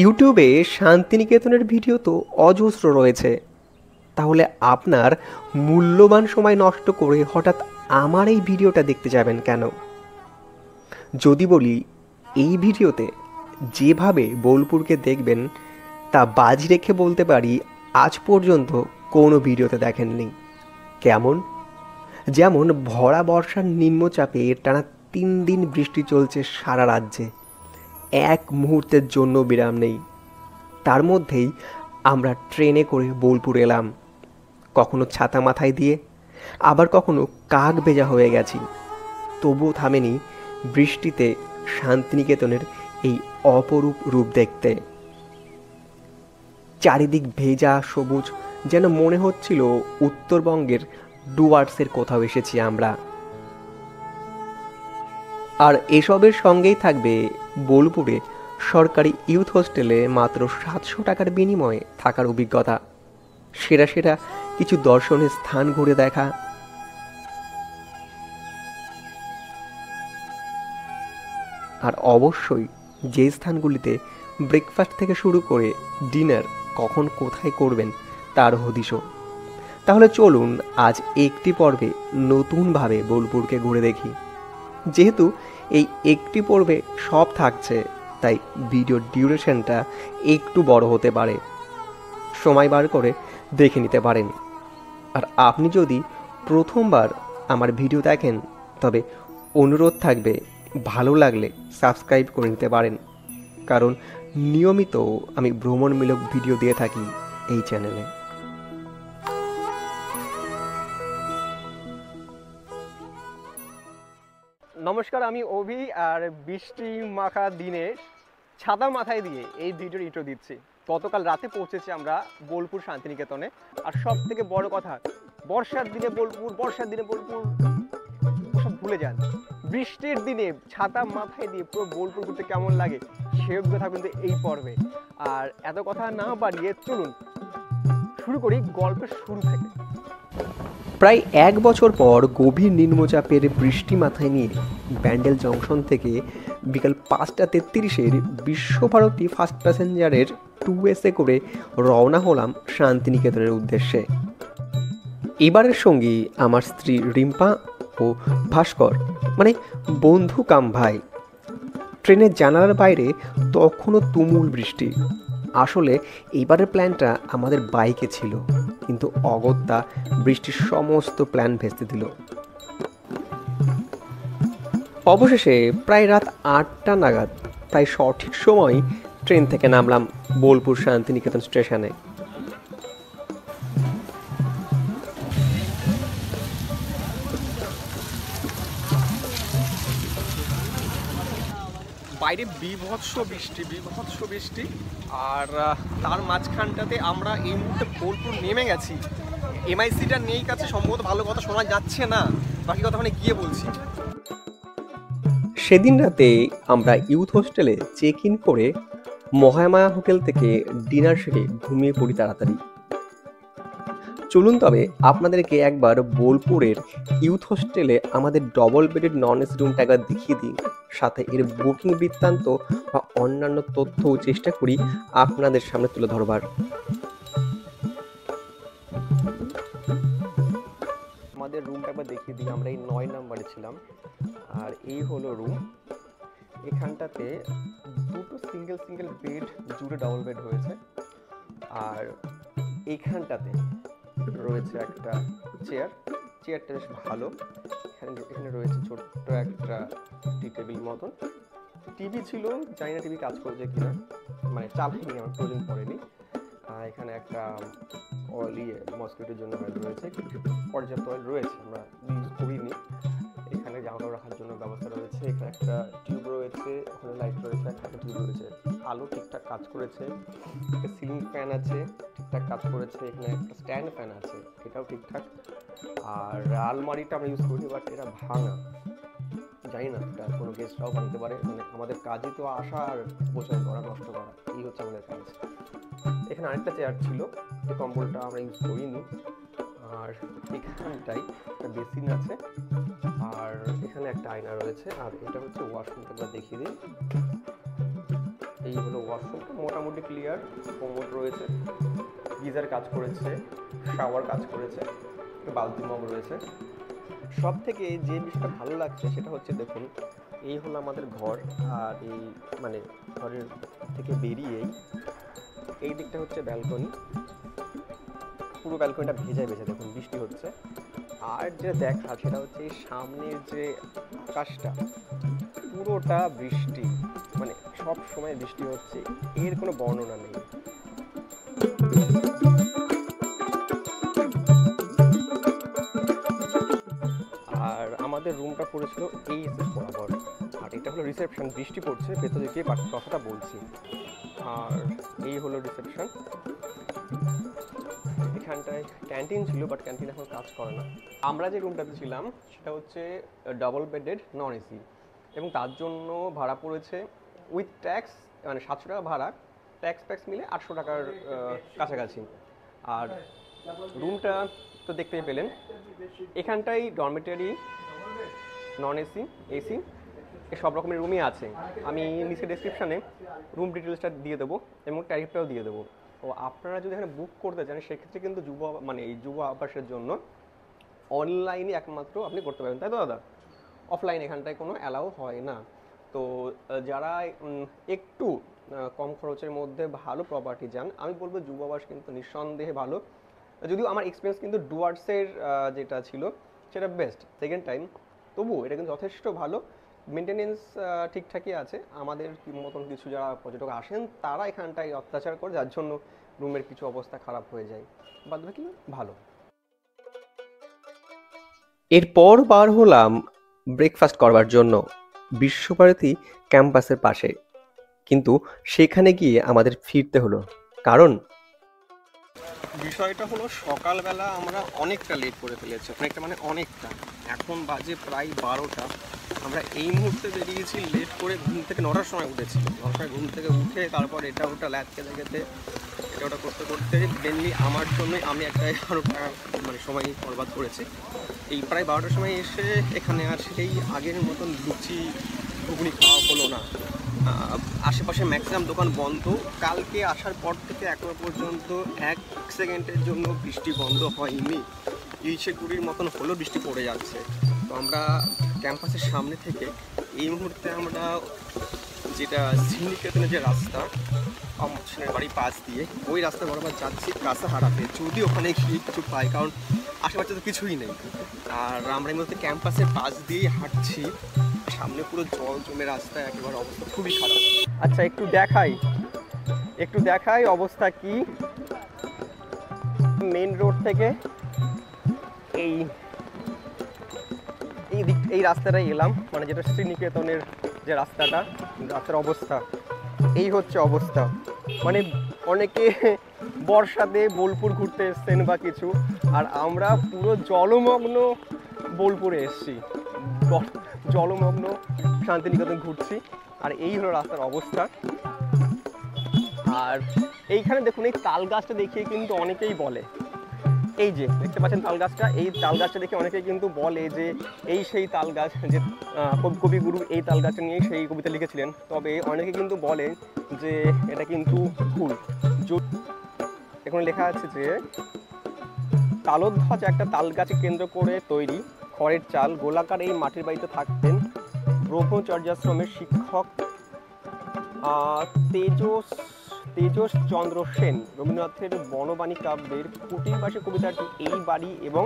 ইউটিউবে শান্তিনিকেতনের ভিডিও তো অজস্র রয়েছে, তাহলে আপনার মূল্যবান সময় নষ্ট করে হঠাৎ আমার এই ভিডিওটা দেখতে যাবেন কেন? যদি বলি এই ভিডিওতে যেভাবে বোলপুরকে দেখবেন তা বাজি রেখে বলতে পারি আজ পর্যন্ত কোনো ভিডিওতে দেখেননি। কেমন? যেমন ভরা বর্ষার নিম্নচাপে টানা 3 দিন বৃষ্টি চলছে সারা রাজ্যে, এক মুহূর্তের জন্য বিরাম নেই। তার মধ্যেই আমরা ট্রেনে করে বোলপুর এলাম, কখনো ছাতা মাথায় দিয়ে, আবার কখনো কাক ভেজা হয়ে গেছি। তবুও থামেনি বৃষ্টিতে শান্তিনিকেতনের এই অপরূপ রূপ দেখতে। চারিদিক ভেজা সবুজ, যেন মনে হচ্ছিল উত্তরবঙ্গের ডুয়ার্সের কোথাও এসেছি আমরা। আর এসবের সঙ্গেই থাকবে বোলপুরে সরকারি ইউথ হোস্টেলে মাত্র 700 টাকার বিনিময়ে থাকার অভিজ্ঞতা, সেরা সেরা কিছু দর্শনের স্থান ঘুরে দেখা, আর অবশ্যই যে স্থানগুলিতে ব্রেকফাস্ট থেকে শুরু করে ডিনার কখন কোথায় করবেন তার হদিশও। তাহলে চলুন আজ একটি পর্বে নতুনভাবে বোলপুরকে ঘুরে দেখি। যেহেতু এই একটি পর্বে সব থাকছে, তাই ভিডিওর ডিউরেশনটা একটু বড় হতে পারে, সময় বার করে দেখে নিতে পারেন। আর আপনি যদি প্রথমবার আমার ভিডিও দেখেন, তবে অনুরোধ থাকবে ভালো লাগলে সাবস্ক্রাইব করে নিতে পারেন, কারণ নিয়মিত আমি ভ্রমণমূলক ভিডিও দিয়ে থাকি এই চ্যানেলে। নমস্কার, আমি অভি, আর বৃষ্টি মাখা দিনে ছাতা মাথায় দিয়ে এই ভিডিওর ইন্ট্রো দিচ্ছি। গতকাল রাতে পৌঁছেছি আমরা বোলপুর শান্তিনিকেতনে। আর সব থেকে বড় কথা, বর্ষার দিনে বোলপুর, বর্ষার দিনে বোলপুর সব ভুলে যান। বৃষ্টির দিনে ছাতা মাথায় দিয়ে পুরো বোলপুর ঘুরতে কেমন লাগে সে অভিজ্ঞতা কিন্তু এই পর্বে। আর এত কথা না বাড়িয়ে চলুন শুরু করি গল্পের শুরু থেকে। প্রায় 1 বছর পর গভীর নিম্নচাপের বৃষ্টি মাথায় নিয়ে ব্যান্ডেল জংশন থেকে বিকাল 5:33 বিশ্বভারতী ফার্স্ট প্যাসেঞ্জারের 2S-এ করে রওনা হলাম শান্তিনিকেতনের উদ্দেশ্যে। এবারের সঙ্গী আমার স্ত্রী রিম্পা ও ভাস্কর, মানে বন্ধু কাম ভাই। ট্রেনের জানালার বাইরে তখনও তুমুল বৃষ্টি। আসলে এইবারের প্ল্যানটা আমাদের বাইকে ছিল, কিন্তু অগত্যা বৃষ্টির সমস্ত প্ল্যান ভেস্তে দিল। অবশেষে প্রায় রাত 8টা নাগাদ, প্রায় সঠিক সময় ট্রেন থেকে নামলাম বোলপুর শান্তিনিকেতন স্টেশনে। বাইরে বিভৎস বৃষ্টি, আর তার মাঝখানটাতে আমরা এই মুহূর্তে বোলপুর নেমে গেছি। MIC-টা নেই কাছে, সম্ভবত ভালো কথা শোনা যাচ্ছে না, বাকি কথা মানে গিয়ে বলছি। সেদিন রাতে আমরা ইউথ হোস্টেলে চেক ইন করে মহামায়া হোটেল থেকে ডিনার সেরে ঘুমিয়ে পড়ি তাড়াতাড়ি। চলুন তবে আপনাদেরকে একবার বোলপুরের ইউথ হোস্টেলে আমাদের ডবল বেডেড নন-এসি রুমটা একবার দেখিয়ে দিই, সাথে এর বুকিং বৃত্তান্ত বা অন্যান্য তথ্যও চেষ্টা করি আপনাদের সামনে তুলে ধরবার। আমাদের রুমটা একবার দেখিয়ে দিই। আমরা এই 9 নম্বরে ছিলাম, আর এই হলো রুম। এখানটাতে দুটো সিঙ্গেল বেড জুড়ে ডবল বেড হয়েছে, আর এইখানটাতে রয়েছে একটা চেয়ারটা বেশ ভালো। এখানে রয়েছে ছোট্ট একটা টি টেবিল মতন। টিভি ছিল, জানি না টিভি কাজ করছে কিনা, মানে চালাইনি, আমার প্রয়োজন পড়েনি। এখানে একটা মসকিটোর জন্য অয়েল রয়েছে, পর্যাপ্ত অয়েল রয়েছে, আমরা ইউজ করিনি। এখানে জামা কাপড় রাখার জন্য ব্যবস্থা রয়েছে। এখানে একটা টিউব রয়েছে, ওখানে লাইট রয়েছে, একটা টিউব রয়েছে, আলো ঠিকঠাক কাজ করেছে। একটা সিলিং ফ্যান আছে, ঠিকঠাক কাজ করেছে। এখানে একটা স্ট্যান্ড ফ্যান আছে, এটাও ঠিকঠাক। আর আলমারিটা আমরা ইউজ করি, বাট এটা ভাঙা, জানি না এটা কোনো গেস্টরাও ভাঙতে পারে। মানে আমাদের কাজই তো আসা আর অপচয় করা, নষ্ট করা, এই হচ্ছে আমাদের কাজ। এখানে আরেকটা চেয়ার ছিল, এই কম্বলটা আমরা ইউজ করিনি। আর এখানটাই একটা বেসিন আছে, আর এখানে একটা আয়না রয়েছে। আর এটা হচ্ছে ওয়াশরুমটা, আমরা দেখিয়ে দিই। এই হলো ওয়াশরুমটা, মোটামুটি ক্লিয়ার। কোমোড রয়েছে, গিজার কাজ করেছে, শাওয়ার কাজ করেছে, বালতি মগ রয়েছে। সব থেকে যে বিষয়টা ভালো লাগছে সেটা হচ্ছে, দেখুন এই হলো আমাদের ঘর, আর এই মানে ঘরের থেকে বেরিয়েই এই দিকটা হচ্ছে ব্যালকনি। পুরো ব্যালকনিটা ভেজা ভেজা, দেখুন বৃষ্টি হচ্ছে। আর যে দেখা সেটা হচ্ছে এই সামনের যে আকাশটা, পুরোটা বৃষ্টি, মানে সব সময় বৃষ্টি হচ্ছে, এর কোনো বর্ণনা নেই। আর আমাদের রুমটা পড়েছিল এই বরাবর, আর এটা হলো রিসেপশন। বৃষ্টি পড়ছে, ভেতরে গিয়ে কথাটা বলছি। আর এই হলো রিসেপশন। এখানটায় ক্যান্টিন ছিল, বাট ক্যান্টিন এখন কাজ করে না। আমরা যে রুমটাতে ছিলাম সেটা হচ্ছে ডাবল বেডেড, নন এসি, এবং তার জন্য ভাড়া পড়েছে উইথ ট্যাক্স, মানে 700 টাকা ভাড়া, ট্যাক্স ফ্যাক্স মিলে 800 টাকার কাছাকাছি। আর রুমটা তো দেখতেই পেলেন। এখানটায় ডরমেটারি, নন এসি, এসি, সব রকমের রুমই আছে। আমি নিচে ডেসক্রিপশানে রুম ডিটেলসটা দিয়ে দেবো এবং ট্যারিফটাও দিয়ে দেবো। তো আপনারা যদি এখানে বুক করতে চান সেক্ষেত্রে কিন্তু মানে এই যুব আবাসের জন্য অনলাইনে একমাত্র আপনি করতে পারবেন, তাই তো দাদা? অফলাইন এখানটায় কোনো অ্যালাউ হয় না। তো যারা একটু কম খরচের মধ্যে ভালো প্রপার্টি চান, আমি বলবো যুব আবাস কিন্তু নিঃসন্দেহে ভালো। যদিও আমার এক্সপিরিয়েন্স কিন্তু ডুয়ার্সের যেটা ছিল সেটা বেস্ট সেকেন্ড টাইম, তবুও এটা কিন্তু যথেষ্ট ভালো। মেনটেনেন্স ঠিকঠাকই আছে। আমাদের মতন কিছু যারা পর্যটক আসেন তারা এখানটায় অত্যাচার করে, যার জন্য রুমের কিছু অবস্থা খারাপ হয়ে যায়, বাদ বাকি ভালো। এরপর বার হলাম ব্রেকফাস্ট করবার জন্য বিশ্বভারতী ক্যাম্পাসের পাশে, কিন্তু সেখানে গিয়ে আমাদের ফিরতে হলো, কারণ বিষয়টা হলো সকালবেলা আমরা অনেকটা লেট করে ফেলেছি। অনেকটা মানে অনেকটা, এখন বাজে প্রায় 12টা। আমরা এই মুহূর্তে বেরিয়েছি লেট করে, ঘুম থেকে 9টার সময় উঠেছি। 9টার সময় ঘুম থেকে উঠে তারপর এটা ওটা ল্যাদ খেতে খেতে এটা ওটা করতে করতে মেনলি আমার জন্যই আমি একটা মানে সময় বরবাদ করেছি। এই প্রায় 12টার সময় এসে এখানে আর সেই আগের মতন লুচি ঘুগনি খাওয়া হলো না। আশেপাশে ম্যাক্সিমাম দোকান বন্ধ। কালকে আসার পর থেকে এখনো পর্যন্ত 1 সেকেন্ডের জন্য বৃষ্টি বন্ধ হয়নি। ইলশে গুড়ির মতন হলেও বৃষ্টি পড়ে যাচ্ছে। তো আমরা ক্যাম্পাসের সামনে থেকে এই মুহূর্তে আমরা যেটা শ্রীনিকেতনের যে রাস্তা, অমসনের বাড়ির পাশ দিয়ে ওই রাস্তা বরাবর যাচ্ছি কাঁচা হারাতে, যদি ওখানে গিয়ে কিছু পাই, কারণ আশেপাশে তো কিছুই নেই। আর আমরা এই মুহূর্তে ক্যাম্পাসের পাশ দিয়েই হাঁটছি, সামনে পুরো জল জমে রাস্তায়, একেবারে অবস্থা খুবই খারাপ। আচ্ছা একটু দেখাই অবস্থা কি। মেন রোড থেকে এই রাস্তাটায় এলাম, মানে যেটা শ্রীনিকেতনের যে রাস্তার অবস্থা এই হচ্ছে অবস্থা। মানে অনেকে বর্ষাতে বোলপুর ঘুরতে এসছেন বা কিছু, আর আমরা পুরো জলমগ্ন বোলপুরে এসছি, জলমগ্ন শান্তিনিকেতন ঘুরছি, আর এই হলো রাস্তার অবস্থা। আর এইখানে দেখুন এই তাল গাছটা দেখিয়ে কিন্তু অনেকেই বলে, এই যে দেখতে পাচ্ছেন তাল গাছটা, এই তাল গাছটা দেখে অনেকেই কিন্তু বলে যে এই সেই তাল গাছ, যে কবিগুরু এই তাল গাছটা নিয়েই সেই কবিতা লিখেছিলেন। তবে অনেকে কিন্তু বলে যে এটা কিন্তু ভুল। এখানে লেখা আছে যে তালধ্বজ একটা তাল গাছে কেন্দ্র করে তৈরি খড়ের চাল, গোলাকার এই মাটির বাড়িতে থাকতেন ব্রহ্মচর্যাশ্রমের শিক্ষক তেজস চন্দ্র সেন। রবীন্দ্রনাথের বনবাণী কাব্যের কুটিরবাসী কবিতাটি এই বাড়ি এবং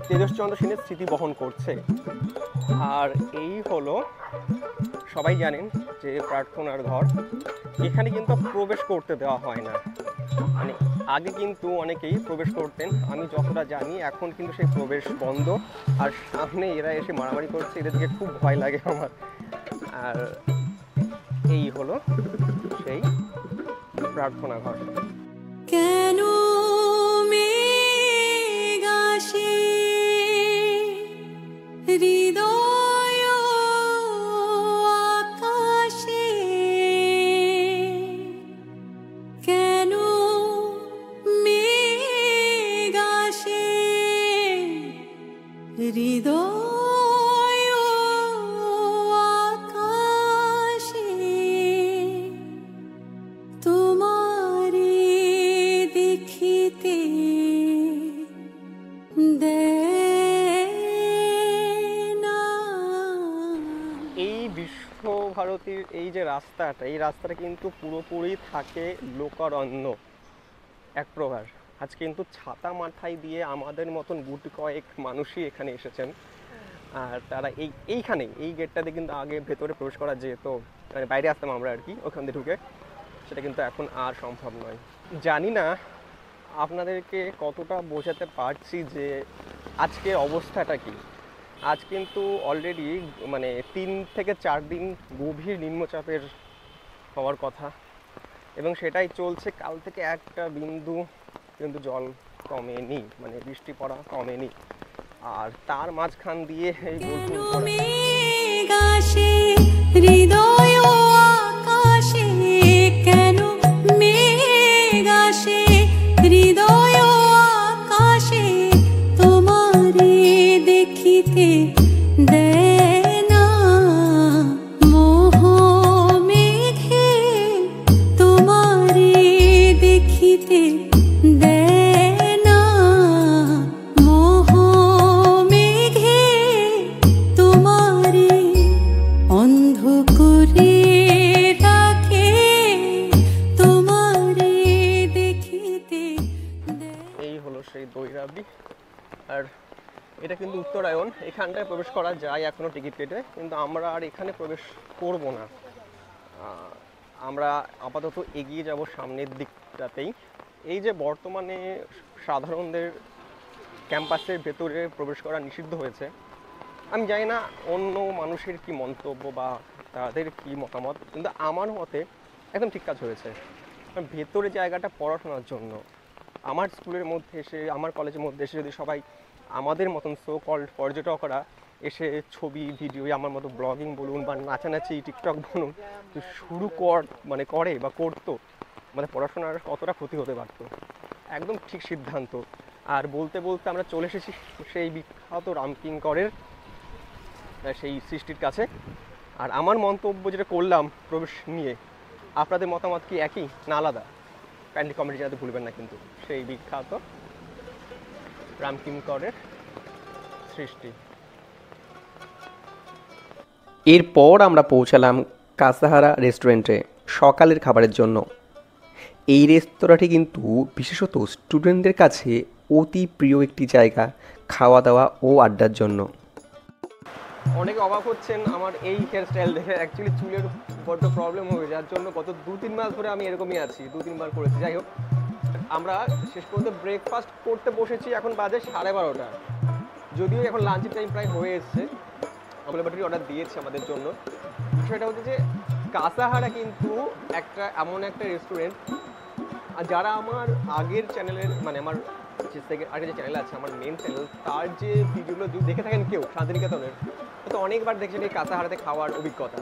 তেজসচন্দ্র সেনের স্মৃতি বহন করছে। আর এই হলো, সবাই জানেন যে প্রার্থনার ঘর, এখানে কিন্তু প্রবেশ করতে দেওয়া হয় না। মানে আগে কিন্তু অনেকেই প্রবেশ করতেন, আমি যতটা জানি এখন কিন্তু সেই প্রবেশ বন্ধ। আর সামনে এরা এসে মারামারি করছে, এদের দিকে খুব ভয় লাগে আমার। আর এই হলো সেই প্রার্থনা ঘর। কেন মেঘ আসে হৃদয় আকাশে, কেন মেঘ আসে হৃদয় আকাশে, বিশ্বভারতীর এই যে রাস্তাটা, এই রাস্তাটা কিন্তু পুরোপুরি থাকে লোকারণ্য এক প্রকার। আজ কিন্তু ছাতা মাথায় দিয়ে আমাদের মতন গুটি কয়েক মানুষই এখানে এসেছেন। আর তারা এইখানে এই গেটটাতে কিন্তু আগে ভেতরে প্রবেশ করা যেত, মানে বাইরে আসতাম আমরা আর কি ওখান থেকে ঢুকে, সেটা কিন্তু এখন আর সম্ভব নয়। জানি না আপনাদেরকে কতটা বোঝাতে পারছি যে আজকের অবস্থাটা কি। আজ কিন্তু অলরেডি মানে 3 থেকে 4 দিন গভীর নিম্নচাপের হওয়ার কথা, এবং সেটাই চলছে। কাল থেকে একটা বিন্দু কিন্তু জল কমেনি, মানে বৃষ্টি পড়া কমেনি। আর তার মাঝখান দিয়ে এই বোলপুর মেঘ আসে হৃদয় আকাশে, কেন মেঘ আসে হৃদয় আকাশে, তোমারে দেখিতে দেয় না মোহ মেঘে, তোমারে দেখিতে দেয় না মোহ মেঘে, তোমারে অন্ধ করে রাখে, তোমারে দেখিতে দেয়। এই হলো সেই দৈরাবড়ি। আর এটা কিন্তু উত্তরায়ণ, এখানটায় প্রবেশ করা যায় এখনও টিকিট কেটে, কিন্তু আমরা আর এখানে প্রবেশ করব না। আমরা আপাতত এগিয়ে যাব সামনের দিকটাতেই। এই যে বর্তমানে সাধারণদের ক্যাম্পাসের ভেতরে প্রবেশ করা নিষিদ্ধ হয়েছে, আমি জানি না অন্য মানুষের কি মন্তব্য বা তাদের কি মতামত, কিন্তু আমার মতে একদম ঠিক কাজ হয়েছে। কারণ ভেতরে জায়গাটা পড়াশোনার জন্য, আমার স্কুলের মধ্যে এসে, আমার কলেজের মধ্যে এসে যদি সবাই আমাদের মতন সো কল্ড পর্যটকরা এসে ছবি ভিডিও, আমার মতো ব্লগিং বলুন বা নাচানাচি টিকটক বলুন শুরু করে বা করতো, মানে পড়াশোনার কতটা ক্ষতি হতে পারত। একদম ঠিক সিদ্ধান্ত। আর বলতে বলতে আমরা চলে এসেছি সেই বিখ্যাত রামকিঙ্করের সেই সৃষ্টির কাছে। আর আমার মন্তব্য যেটা করলাম প্রবেশ নিয়ে, আপনাদের মতামত কি একই না আলাদা? কাইন্ডলি কমেন্টে জানাতে ভুলবেন না কিন্তু। সেই বিখ্যাত রামকিঙ্করের সৃষ্টি। এরপর আমরা পৌঁছালাম কাসাহারা রেস্টুরেন্টে সকালের খাবারের জন্য। এই রেস্তোরাঁটি কিন্তু বিশেষত স্টুডেন্টদের কাছে অতি প্রিয় একটি জায়গা খাওয়া দাওয়া ও আড্ডার জন্য। অনেকে অবাক হচ্ছেন আমার এই হেয়ার স্টাইল দেখে। অ্যাকচুয়ালি চুলের বড্ড প্রবলেম হয়ে যার জন্য গত 2-3 মাস ধরে আমি এরকমই আছি, 2-3 বার করেছি। যাই হোক, আমরা শেষ পর্যন্ত ব্রেকফাস্ট করতে বসেছি, এখন বাজে 12:30। যদিও এখন লাঞ্চের টাইম প্রায় হয়ে এসছে, আমরা বাটারি অর্ডার দিয়েছি আমাদের জন্য। বিষয়টা হচ্ছে যে কাসাহারা কিন্তু এমন একটা রেস্টুরেন্ট, যারা আমার আগের চ্যানেলের, মানে আমার আগে যে চ্যানেল আছে, আমার মেন চ্যানেল, তার যে ভিডিওগুলো দেখে থাকেন কেউ শান্তিনিকেতনের, তো অনেকবার দেখছেন এই কাসাহারাতে খাওয়ার অভিজ্ঞতা।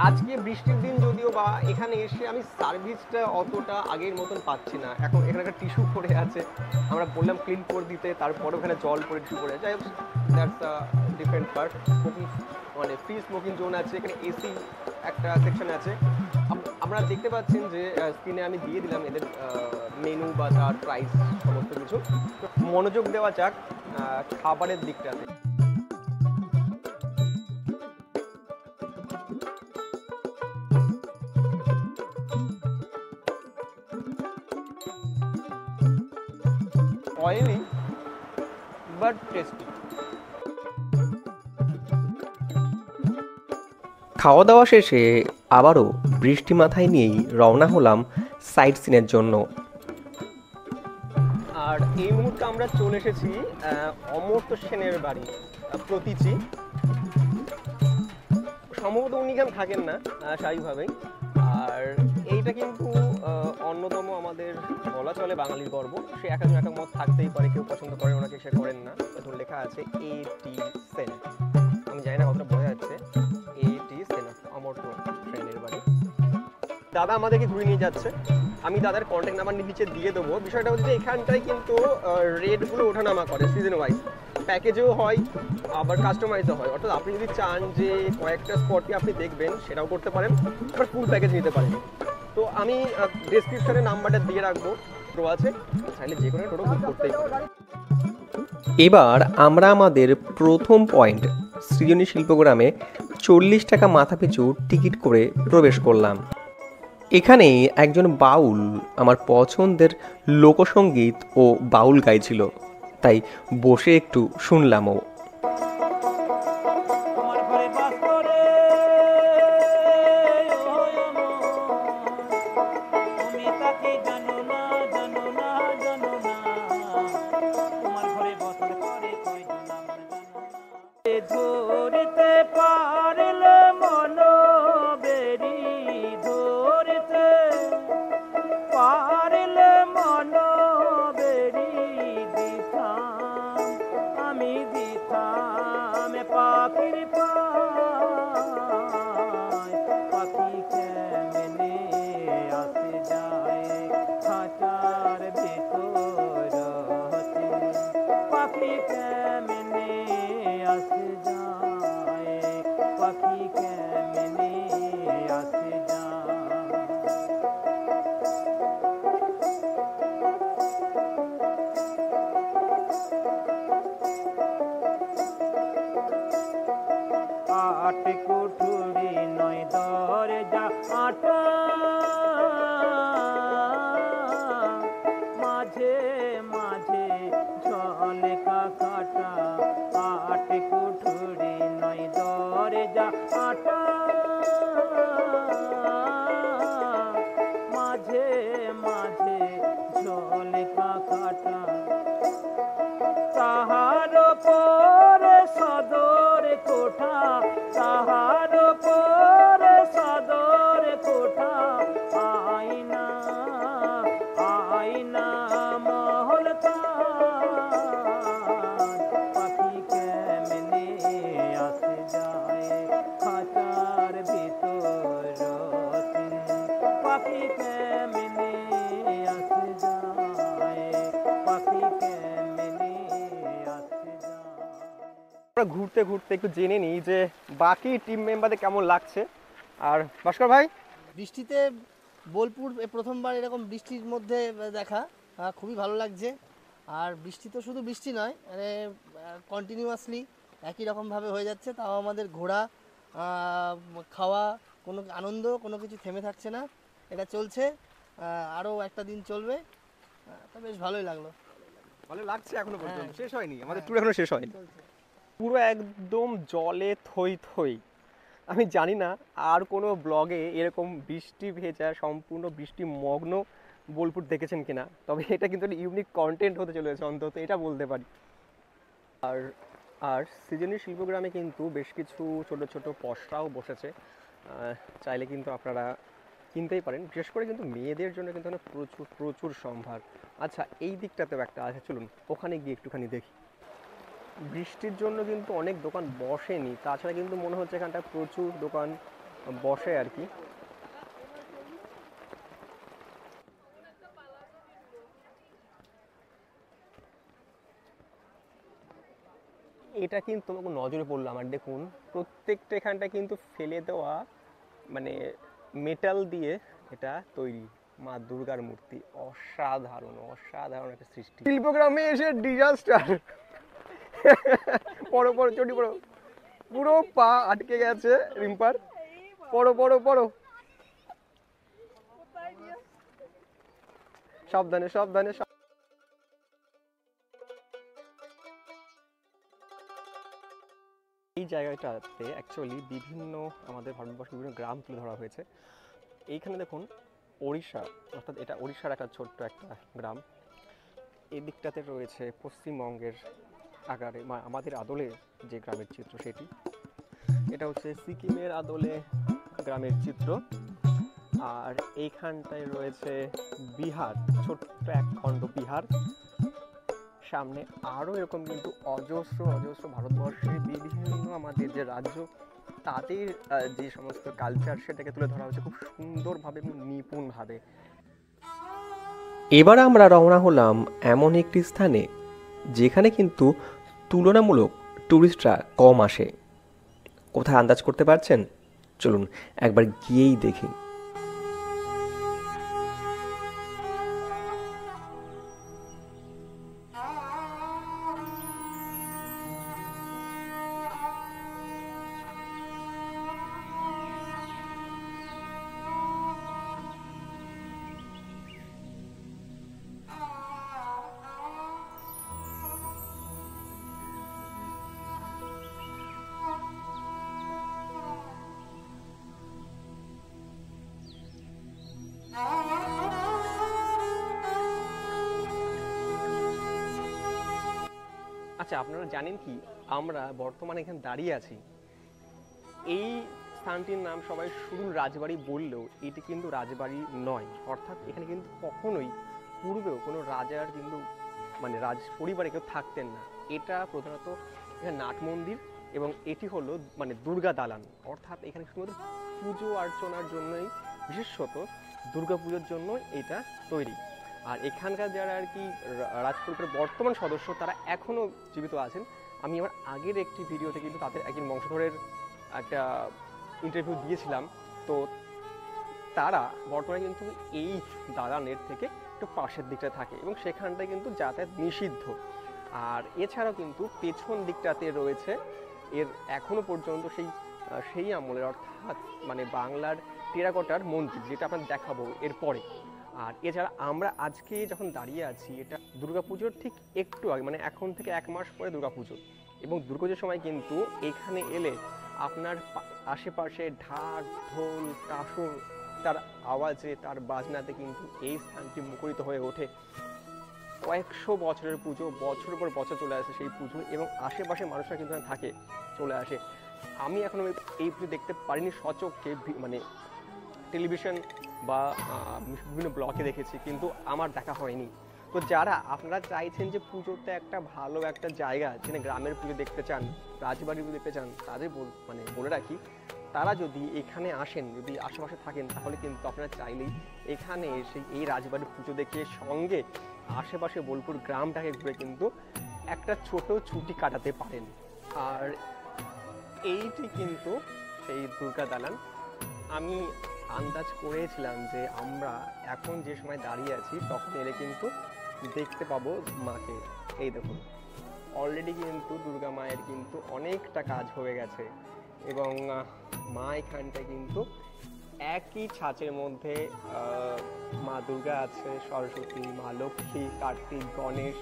আজকে বৃষ্টির দিন যদিও বা এখানে এসে আমি সার্ভিসটা অতটা আগের মতন পাচ্ছি না। এখন এখানে একটা টিস্যু পড়ে আছে, আমরা বললাম ক্লিন করে দিতে, তারপরে ওখানে জল পড়ে টিস্যু পড়ে। যাই হোক, that's a different part. Smoking, মানে ফ্রি স্মোকিং জোন আছে এখানে, এসি একটা সেকশন আছে। আমরা দেখতে পাচ্ছেন যে স্ক্রিনে আমি দিয়ে দিলাম এদের মেনু বা তার প্রাইস সমস্ত কিছু। মনোযোগ দেওয়া যাক খাবারের দিকটাতে। Oily but tasty. খাওয়া দাওয়া শেষে আবারও বৃষ্টি মাথায় নিয়েই রওনা হলাম সাইট সিনের জন্য। আর এই মুহূর্তে আমরা চলে এসেছি অমর্ত্য সেনের বাড়ি, প্রতীচি। সম্ভবত উনি এখানে থাকেন না স্বাভাবিকভাবেই। আর এইটা কিন্তু অন্যতম আমাদের বলা চলে বাঙালির গর্ব। সে এক মত থাকতেই পারে, কেউ পছন্দ করেন ওনাকে, সে করেন না। এখন লেখা আছে এটি সেন, আমি জানি না কতটা বোঝা যাচ্ছে। এটি সেন, অমর্ত্য সেনের বাড়ি। দাদা আমাদেরকে ঘুরে নিয়ে যাচ্ছে, আমি দাদার কন্ট্যাক্ট নাম্বার নিচে দিয়ে দেবো। বিষয়টা হচ্ছে যে এখানটায় কিন্তু রেটগুলো ওঠানামা করে সিজন ওয়াইজ, প্যাকেজেও হয় আবার কাস্টমাইজও হয়। অর্থাৎ আপনি যদি চান যে কয়েকটা স্পটই আপনি দেখবেন সেটাও করতে পারেন, আবার ফুল প্যাকেজ নিতে পারেন। তো আমি ডেসক্রিপশনে নাম্বারটা দিয়ে রাখবো, প্রো আছে, চাইলে যে কোনো টোটো বুক করতেই পারেন। এবার আমরা আমাদের প্রথম পয়েন্ট সৃজনী শিল্পগ্রামে 40 টাকা মাথা পিছু টিকিট করে প্রবেশ করলাম। এখানে একজন বাউল আমার পছন্দের লোকসঙ্গীত ও বাউল গাইছিল, তাই বসে একটু শুনলামও। ধরতে পারলে মন বেরি, ধরতে পারলে মন বেরি দিতাম, আমি দিতাম পাখির পায়। পাখি কেমনে আসে যায় খাঁচার ভিতর হতে, পাখি কেমনে আসে যায়, পাখি কেমনে আসে যায়। আট কুঠুরি নয় দরজা আটা, মাঝে মাঝে ঝলে কাটা। আট কুঠুরি নয় দরজা আটা, মাঝে মাঝে ঝলে কাটা। তাহার পরে সদর কোঠা, তাহার পরে সদর কোঠা। আয়না আয়না মহল পাখি কেমনে আসে যায় খাঁচার ভিতর, পাখি কেমনে আসে যায়, পাখি কেমনে আসে যায়। আমরা ঘুরতে ঘুরতে একটু জেনে নিই যে বাকি টিম মেম্বারদের কেমন লাগছে। আর ভাস্কর ভাই, বৃষ্টিতে বোলপুর প্রথমবার এরকম বৃষ্টির মধ্যে দেখা, খুবই ভালো লাগছে। আর বৃষ্টি তো শুধু বৃষ্টি নয়, মানে কন্টিনিউয়াসলি একই রকমভাবে হয়ে যাচ্ছে, তাও আমাদের ঘোরা, খাওয়া, কোনো আনন্দ, কোনো কিছু থেমে থাকছে না, এটা চলছে। আরও একটা দিন চলবে, তা বেশ ভালোই লাগলো। ভালো লাগছে এখনো পর্যন্ত, হ্যাঁ। শেষ হয়নি আমাদের ট্যুর, এখনো শেষ হয়নি। পুরো একদম জলে থই থই। আমি জানি না আর কোনো ব্লগে এরকম বৃষ্টি ভেজা সম্পূর্ণ বৃষ্টি মগ্ন বোলপুর দেখেছেন কিনা, তবে এটা কিন্তু একটা ইউনিক কন্টেন্ট হতে চলেছে, অন্তত এটা বলতে পারি। আর আর সৃজনী শিল্পগ্রামে কিন্তু বেশ কিছু ছোট ছোট পসরাও বসেছে, চাইলে কিন্তু আপনারা কিনতেই পারেন। বিশেষ করে কিন্তু মেয়েদের জন্য কিন্তু এখানে প্রচুর প্রচুর সম্ভার। আচ্ছা, এই দিকটাতেও একটা আছে, চলুন ওখানে গিয়ে একটুখানি দেখি। বৃষ্টির জন্য কিন্তু অনেক দোকান বসেনি, তাছাড়া কিন্তু মনে হচ্ছে এখানটা প্রচুর দোকান বসে আর কি। এটা কিন্তু আমাকে নজরে পড়লো আমার, দেখুন প্রত্যেকটা এখানটা কিন্তু ফেলে দেওয়া, মানে মেটাল দিয়ে এটা তৈরি মা দুর্গার মূর্তি। অসাধারণ অসাধারণ একটা সৃষ্টি। শিল্পগ্রামে এসে ডিজাস্টার। পড়ো পড়ো চটি পড়ো, পুরো পা আটকে গেছে রিম্পার। পড়ো পড়ো পড়ো, সাবধানে সাবধানে। এই জায়গাটাতে অ্যাকচুয়ালি বিভিন্ন আমাদের ভারতবর্ষের বিভিন্ন গ্রাম তুলে ধরা হয়েছে। এইখানে দেখুন ওড়িশা, অর্থাৎ এটা ওড়িশার একটা ছোট্ট একটা গ্রাম। এই দিকটাতে রয়েছে পশ্চিমবঙ্গের আকারে আমাদের আদলে যে গ্রামের চিত্র সেটি। এটা হচ্ছে সিকিমের আদলে গ্রামের চিত্র। আর এইখানটায় রয়েছে বিহার, ছোট্ট এক খণ্ড বিহার। সামনে আরও এরকম কিন্তু অজস্র অজস্র ভারতবর্ষের বিভিন্ন আমাদের যে রাজ্য, তাদের যে সমস্ত কালচার সেটাকে তুলে ধরা হয়েছে খুব সুন্দরভাবে এবং নিপুণভাবে। এবার আমরা রওনা হলাম এমন একটি স্থানে যেখানে কিন্তু তুলনামূলক ট্যুরিস্টরা কম আসে। কোথায় আন্দাজ করতে পারছেন? চলুন একবার গিয়েই দেখি। আচ্ছা, আপনারা জানেন কি আমরা বর্তমানে এখানে দাঁড়িয়ে আছি, এই স্থানটির নাম সবাই শুরুল রাজবাড়ি বললেও এটি কিন্তু রাজবাড়ি নয়। অর্থাৎ এখানে কিন্তু কখনোই পূর্বেও কোনো রাজার কিন্তু মানে রাজ পরিবারে কেউ থাকতেন না। এটা প্রধানত এখানে নাট মন্দির এবং এটি হলো মানে দুর্গা দালান। অর্থাৎ এখানে শুধুমাত্র পুজো অর্চনার জন্যই, বিশেষত দুর্গা পুজোর জন্য এটা তৈরি। আর এখানকার যারা আর কি রাজপরিবারের বর্তমান সদস্য তারা এখনও জীবিত আছেন। আমি আমার আগের একটি ভিডিওতে কিন্তু তাদের একজন বংশধরের একটা ইন্টারভিউ দিয়েছিলাম। তো তারা বর্তমানে কিন্তু এই দালানের থেকে একটু পাশের দিকটা থাকে এবং সেখানটায় কিন্তু যাতায়াত নিষিদ্ধ। আর এছাড়াও কিন্তু পেছন দিকটাতে রয়েছে এর এখনো পর্যন্ত সেই আমলের, অর্থাৎ মানে বাংলার টেরাকোটার মন্দির, যেটা আপনার দেখাবো এরপরে। আর এছাড়া আমরা আজকে যখন দাঁড়িয়ে আছি এটা দুর্গাপুজোর ঠিক একটু আগে, মানে এখন থেকে 1 মাস পরে দুর্গাপুজো। এবং দুর্গাপুজোর সময় কিন্তু এখানে এলে আপনার আশেপাশে ঢাক ঢোল কাসর তার আওয়াজে, তার বাজনাতে কিন্তু এই স্থানটি মুখরিত হয়ে ওঠে। কয়েকশো বছরের পুজো, বছরের পর বছর চলে আসে সেই পুজো এবং আশেপাশে মানুষরা কিন্তু থাকে, চলে আসে। আমি এখনো এই পুজো দেখতে পারিনি সচক্ষে, মানে টেলিভিশন বা বিভিন্ন ব্লগে দেখেছি, কিন্তু আমার দেখা হয়নি। তো যারা আপনারা চাইছেন যে পুজোতে একটা ভালো একটা জায়গা, যেখানে গ্রামের পুজো দেখতে চান, রাজবাড়ির পুজো দেখতে চান, তাদের বলে রাখি, তারা যদি এখানে আসেন, যদি আশেপাশে থাকেন, তাহলে কিন্তু আপনারা চাইলেই এখানে এসে এই রাজবাড়ির পুজো দেখে সঙ্গে আশেপাশে বোলপুর গ্রামটাকে ঘুরে কিন্তু একটা ছোট ছুটি কাটাতে পারেন। আর এইটি কিন্তু সেই দুর্গা দালান। আমি আন্দাজ করেছিলাম যে আমরা এখন যে সময় দাঁড়িয়ে আছি তখন এলে কিন্তু দেখতে পাবো মাকে। এই দেখুন, অলরেডি কিন্তু দুর্গা মায়ের কিন্তু অনেকটা কাজ হয়ে গেছে এবং মা এখানটায় কিন্তু একই ছাঁচের মধ্যে মা দুর্গা আছে, সরস্বতী, মা লক্ষ্মী, কার্তিক, গণেশ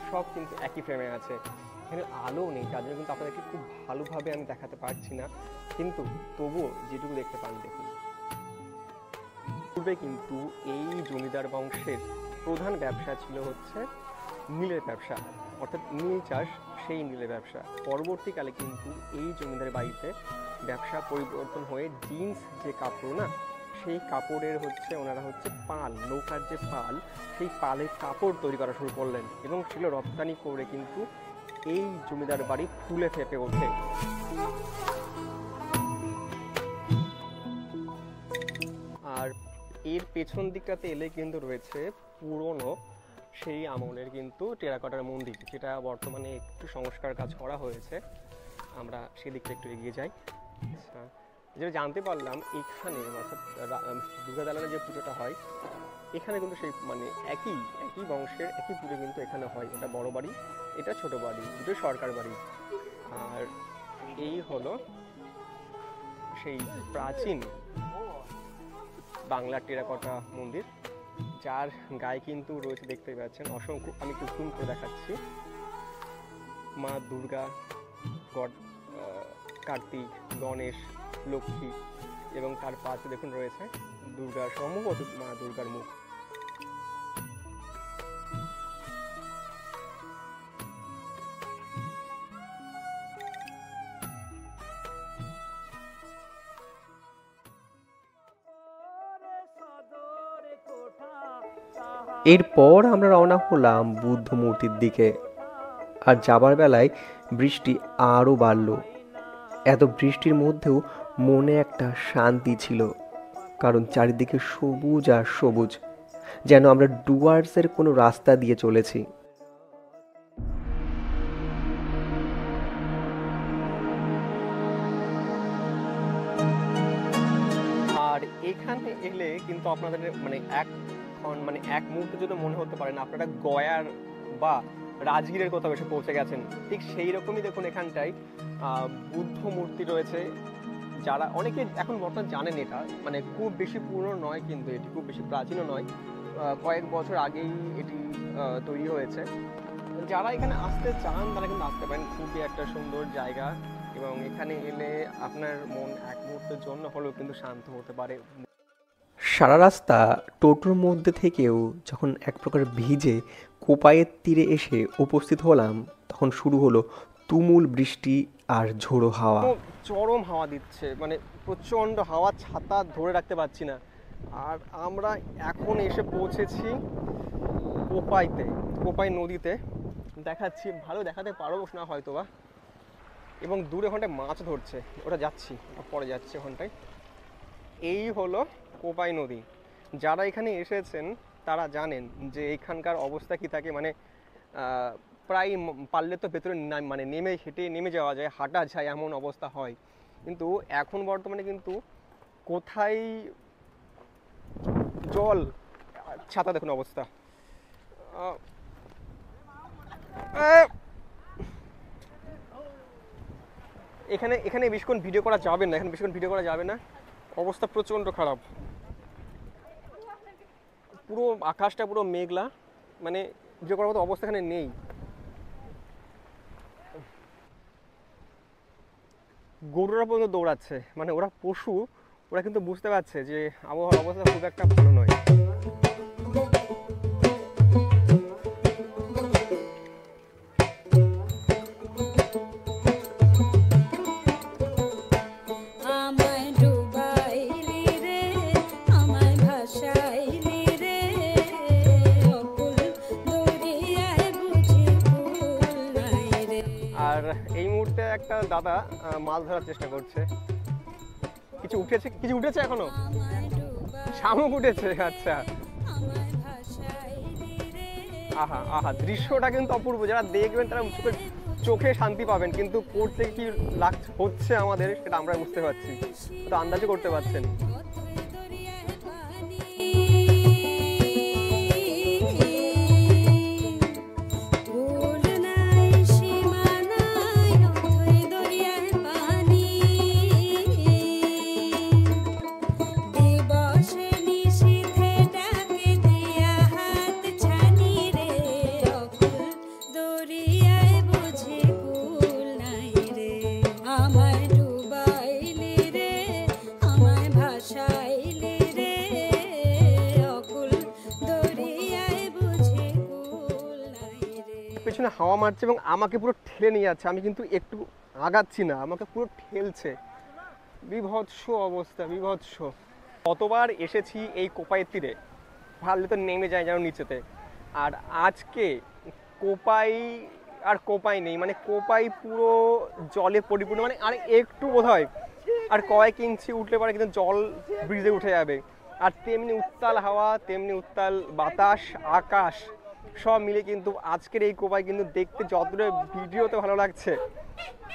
সব কিন্তু একই ফ্রেমে আছে। এখানে আলো নেই, তার জন্য কিন্তু আপনাদেরকে খুব ভালোভাবে আমি দেখাতে পারছি না, কিন্তু তবুও যেটুকু দেখতে পান দেখুন। পূর্বে কিন্তু এই জমিদার বংশের প্রধান ব্যবসা ছিল হচ্ছে নীলের ব্যবসা, অর্থাৎ নীল চাষ, সেই নীলের ব্যবসা। পরবর্তীকালে কিন্তু এই জমিদার বাড়িতে ব্যবসা পরিবর্তন হয়ে জিন্স যে কাপড় না, সেই কাপড়ের ওনারা পাল, নৌকার যে পাল, সেই পালের কাপড় তৈরি করা শুরু করলেন এবং সেগুলো রপ্তানি করে কিন্তু এই জমিদার বাড়ি ফুলে ফেঁপে ওঠে। আর এর পেছন দিকটাতে এলে কিন্তু রয়েছে পুরনো সেই আমলের কিন্তু টেরাকোটার মন্দির, যেটা বর্তমানে একটু সংস্কার কাজ করা হয়েছে। আমরা সেদিকটা একটু এগিয়ে যাই। আচ্ছা, যেটা জানতে পারলাম এখানে অর্থাৎ দুর্গা দালানে যে পুজোটা হয় এখানে কিন্তু সেই মানে একই বংশের একই পুজো কিন্তু এখানে হয়। এটা বড় বাড়ি, এটা ছোট বাড়ি, দুটো সরকার বাড়ি। আর এই হলো সেই প্রাচীন বাংলার টেরাকোটা মন্দির, যার গায়ে কিন্তু রয়েছে, দেখতে পাচ্ছেন অসংখ্য, আমি একটু জুম করে দেখাচ্ছি, মা দুর্গা, কার্তিক, গণেশ, লক্ষ্মী এবং তার পাশে দেখুন রয়েছে দুর্গার, সম্ভবত মা দুর্গার মুখ। এরপর আমরা রওনা হলাম বুদ্ধ মূর্তির দিকে। আর যাবার বেলায় বৃষ্টি আরও বাড়ল। এত বৃষ্টির মধ্যেও মনে একটা শান্তি ছিল, কারণ চারিদিকে সবুজ আর সবুজ, যেন আমরা ডুয়ার্সের কোনো রাস্তা দিয়ে চলেছি। আর এখানে এলে কিন্তু আপনাদের এক মুহূর্তে যদি মনে হতে পারেন আপনারা গয়ার বা রাজগীরের কোথাও এসে পৌঁছে গেছেন। ঠিক সেই রকমই দেখুন এখানটায় বুদ্ধ মূর্তি রয়েছে, যারা অনেকে এখন বর্তমানে জানেন। এটা মানে খুব বেশি পুরনো নয়, কিন্তু এটি খুব বেশি প্রাচীনও নয়, কয়েক বছর আগেই এটি তৈরি হয়েছে। যারা এখানে আসতে চান তারা কিন্তু আসতে পারেন, খুবই একটা সুন্দর জায়গা এবং এখানে এলে আপনার মন এক মুহূর্তের জন্য হলেও কিন্তু শান্ত হতে পারে। সারা রাস্তা টোটোর মধ্যে থেকেও যখন এক প্রকার ভিজে কোপাইয়ের তীরে এসে উপস্থিত হলাম, তখন শুরু হলো তুমুল বৃষ্টি আর ঝোড়ো হাওয়া। চরম হাওয়া দিচ্ছে, মানে প্রচণ্ড হাওয়া, ছাতা ধরে রাখতে পারছি না। আর আমরা এখন এসে পৌঁছেছি কোপাই নদীতে। দেখাচ্ছি, ভালো দেখাতে পারবো না হয়তো বা, এবং দূরে ওখানটায় মাছ ধরছে, ওটা যাচ্ছি, পরে যাচ্ছি ওখানটায়। এই হলো কোপাই নদী। যারা এখানে এসেছেন তারা জানেন যে এখানকার অবস্থা কি থাকে, মানে প্রায় পারলে তো ভেতরে মানে হেঁটে নেমে যাওয়া যায়, হাঁটা যায়, এমন অবস্থা হয়। কিন্তু এখন বর্তমানে কিন্তু কোথায় জল, ছাতা দেখুন অবস্থা। এখানে বেশিক্ষণ ভিডিও করা যাবে না, অবস্থা প্রচণ্ড খারাপ। পুরো আকাশটা পুরো মেঘলা, মানে ভিডিও করার মতো অবস্থা এখানে নেই। গরুরা পর্যন্ত দৌড়াচ্ছে, মানে ওরা পশু, ওরা কিন্তু বুঝতে পারছে যে আবহাওয়ার অবস্থা খুব একটা ভালো নয়। আর এই মুহূর্তে একটা দাদা মাছ ধরার চেষ্টা করছে। কিছু উঠেছে এখনো, শামুক উঠেছে। আচ্ছা, আহা দৃশ্যটা কিন্তু অপূর্ব। যারা দেখবেন তারা চোখে শান্তি পাবেন, কিন্তু করতে কি হচ্ছে আমাদের সেটা আমরা বুঝতে পারছি, তো আন্দাজও করতে পারছেন। পেছনে হাওয়া মারছে এবং আমাকে পুরো ঠেলে নিয়ে যাচ্ছে, আমি কিন্তু একটু আগাচ্ছি না, আমাকে পুরো ঠেলছে। বিভৎস অবস্থা, বিভৎস। কতবার এসেছি এই কোপাইয়ের তীরে, ভাবলে তো নেমে যায় যেন নিচেতে। আর আজকে কোপাই নেই, মানে কোপাই পুরো জলে পরিপূর্ণ, মানে আর একটু বোধ হয় আর কয়েক ইঞ্চি উঠলে পারে কিন্তু জল ব্রিজে উঠে যাবে। আর তেমনি উত্তাল হাওয়া, তেমনি উত্তাল বাতাস, আকাশ, সব মিলে কিন্তু আজকের এই কোপাই কিন্তু দেখতে যতটা ভিডিওতে ভালো লাগছে,